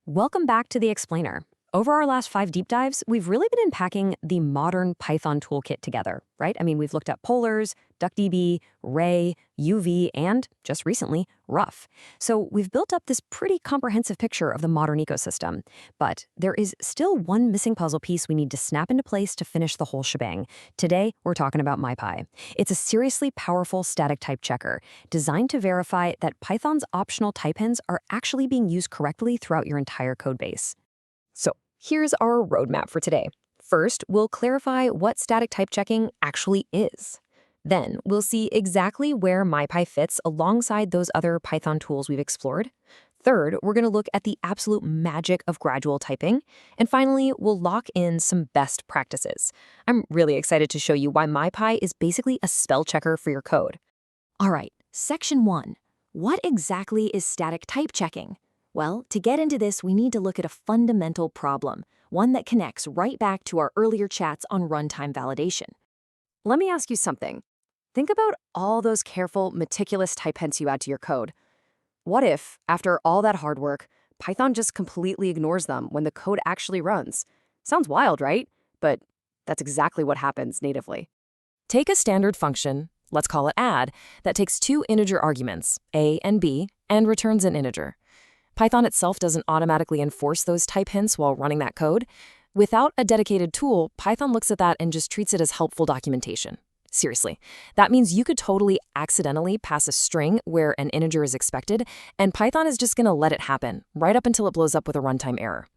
Welcome back to the Explainer. Over our last 5 deep dives, we've really been unpacking the modern Python toolkit together, right? I mean, we've looked at polars, DuckDB, Ray, UV, and, just recently, Rough. So we've built up this pretty comprehensive picture of the modern ecosystem. But there is still one missing puzzle piece we need to snap into place to finish the whole shebang. Today, we're talking about Mypy. It's a seriously powerful static type checker designed to verify that Python's optional type hints are actually being used correctly throughout your entire codebase. So here's our roadmap for today. First, we'll clarify what static type checking actually is. Then, we'll see exactly where Mypy fits alongside those other Python tools we've explored. Third, we're going to look at the absolute magic of gradual typing. And finally, we'll lock in some best practices. I'm really excited to show you why Mypy is basically a spell checker for your code. All right, Section 1. What exactly is static type checking? Well, to get into this, we need to look at a fundamental problem, one that connects right back to our earlier chats on runtime validation. Let me ask you something. Think about all those careful, meticulous type hints you add to your code. What if, after all that hard work, Python just completely ignores them when the code actually runs? Sounds wild, right? But that's exactly what happens natively. Take a standard function, let's call it add, that takes 2 integer arguments, a and b, and returns an integer. Python itself doesn't automatically enforce those type hints while running that code. Without a dedicated tool, Python looks at that and just treats it as helpful documentation. Seriously, that means you could totally accidentally pass a string where an integer is expected, and Python is just going to let it happen, right up until it blows up with a runtime error.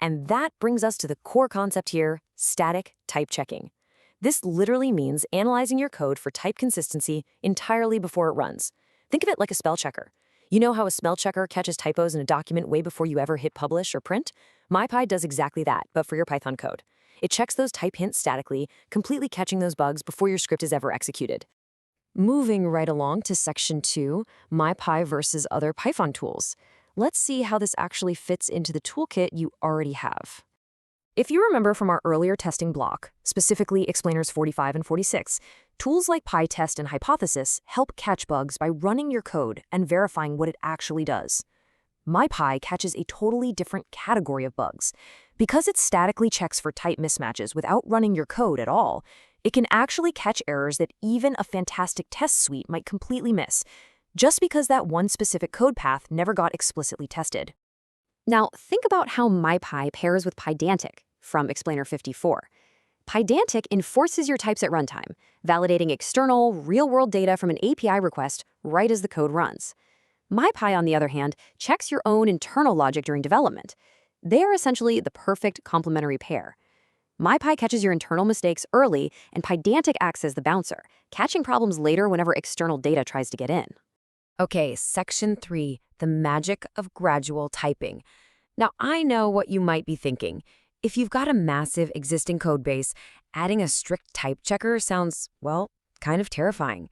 And that brings us to the core concept here, static type checking. This literally means analyzing your code for type consistency entirely before it runs. Think of it like a spell checker. You know how a spell checker catches typos in a document way before you ever hit publish or print? Mypy does exactly that, but for your Python code. It checks those type hints statically, completely catching those bugs before your script is ever executed. Moving right along to Section 2, Mypy versus other Python tools. Let's see how this actually fits into the toolkit you already have. If you remember from our earlier testing block, specifically explainers 45 and 46, tools like PyTest and Hypothesis help catch bugs by running your code and verifying what it actually does. Mypy catches a totally different category of bugs. Because it statically checks for type mismatches without running your code at all, it can actually catch errors that even a fantastic test suite might completely miss, just because that one specific code path never got explicitly tested. Now, think about how Mypy pairs with PyDantic from Explainer 54. PyDantic enforces your types at runtime, validating external, real-world data from an API request right as the code runs. Mypy, on the other hand, checks your own internal logic during development. They are essentially the perfect complementary pair. Mypy catches your internal mistakes early, and PyDantic acts as the bouncer, catching problems later whenever external data tries to get in. Okay, Section 3, the magic of gradual typing. Now, I know what you might be thinking. If you've got a massive existing code base, adding a strict type checker sounds, well, kind of terrifying.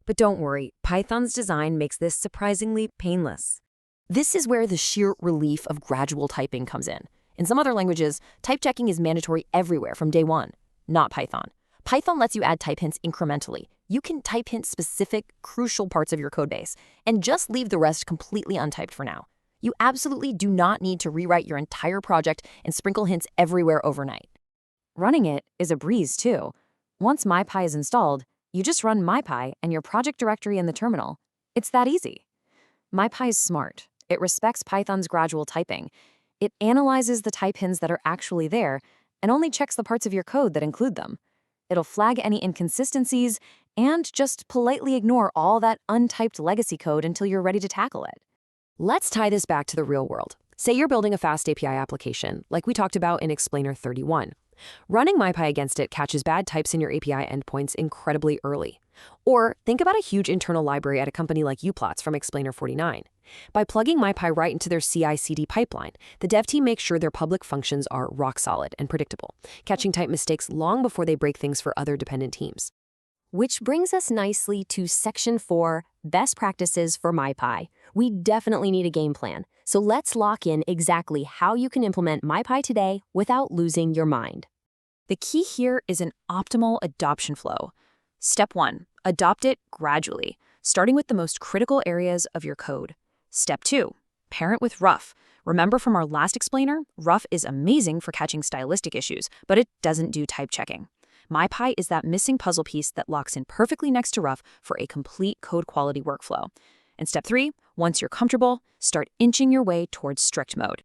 But don't worry, Python's design makes this surprisingly painless. This is where the sheer relief of gradual typing comes in. In some other languages, type checking is mandatory everywhere from day one. Not Python. Python lets you add type hints incrementally. You can type hint specific, crucial parts of your codebase and just leave the rest completely untyped for now. You absolutely do not need to rewrite your entire project and sprinkle hints everywhere overnight. Running it is a breeze too. Once Mypy is installed, you just run Mypy and your project directory in the terminal. It's that easy. Mypy is smart. It respects Python's gradual typing. It analyzes the type hints that are actually there and only checks the parts of your code that include them. It'll flag any inconsistencies and just politely ignore all that untyped legacy code until you're ready to tackle it. Let's tie this back to the real world. Say you're building a fast API application, like we talked about in Explainer 31. Running Mypy against it catches bad types in your API endpoints incredibly early. Or think about a huge internal library at a company like Uplatz from Explainer 49. By plugging Mypy right into their CI/CD pipeline, the dev team makes sure their public functions are rock solid and predictable, catching type mistakes long before they break things for other dependent teams. Which brings us nicely to Section 4, Best Practices for Mypy. We definitely need a game plan, so let's lock in exactly how you can implement Mypy today without losing your mind. The key here is an optimal adoption flow. Step 1, adopt it gradually, starting with the most critical areas of your code. Step 2, Pair it with rough. Remember from our last explainer, rough is amazing for catching stylistic issues, but it doesn't do type checking. Mypy is that missing puzzle piece that locks in perfectly next to rough for a complete code quality workflow. And step 3, once you're comfortable, start inching your way towards strict mode.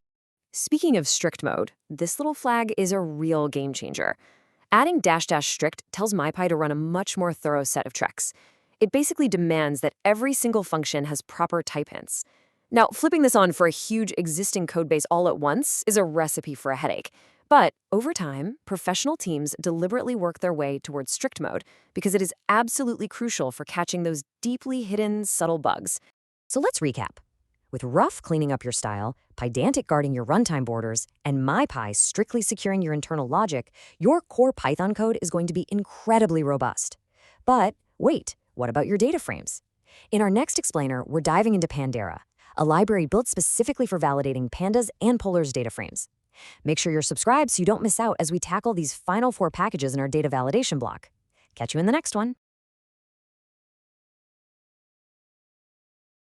Speaking of strict mode, this little flag is a real game changer. Adding --strict tells Mypy to run a much more thorough set of checks. It basically demands that every single function has proper type hints. Now, flipping this on for a huge existing codebase all at once is a recipe for a headache. But over time, professional teams deliberately work their way towards strict mode because it is absolutely crucial for catching those deeply hidden, subtle bugs. So let's recap. With rough cleaning up your style, TypedDict guarding your runtime borders, and Mypy strictly securing your internal logic, your core Python code is going to be incredibly robust. But wait, what about your data frames? In our next explainer, we're diving into Pandera, a library built specifically for validating pandas and polars data frames. Make sure you're subscribed so you don't miss out as we tackle these final 4 packages in our data validation block. Catch you in the next one.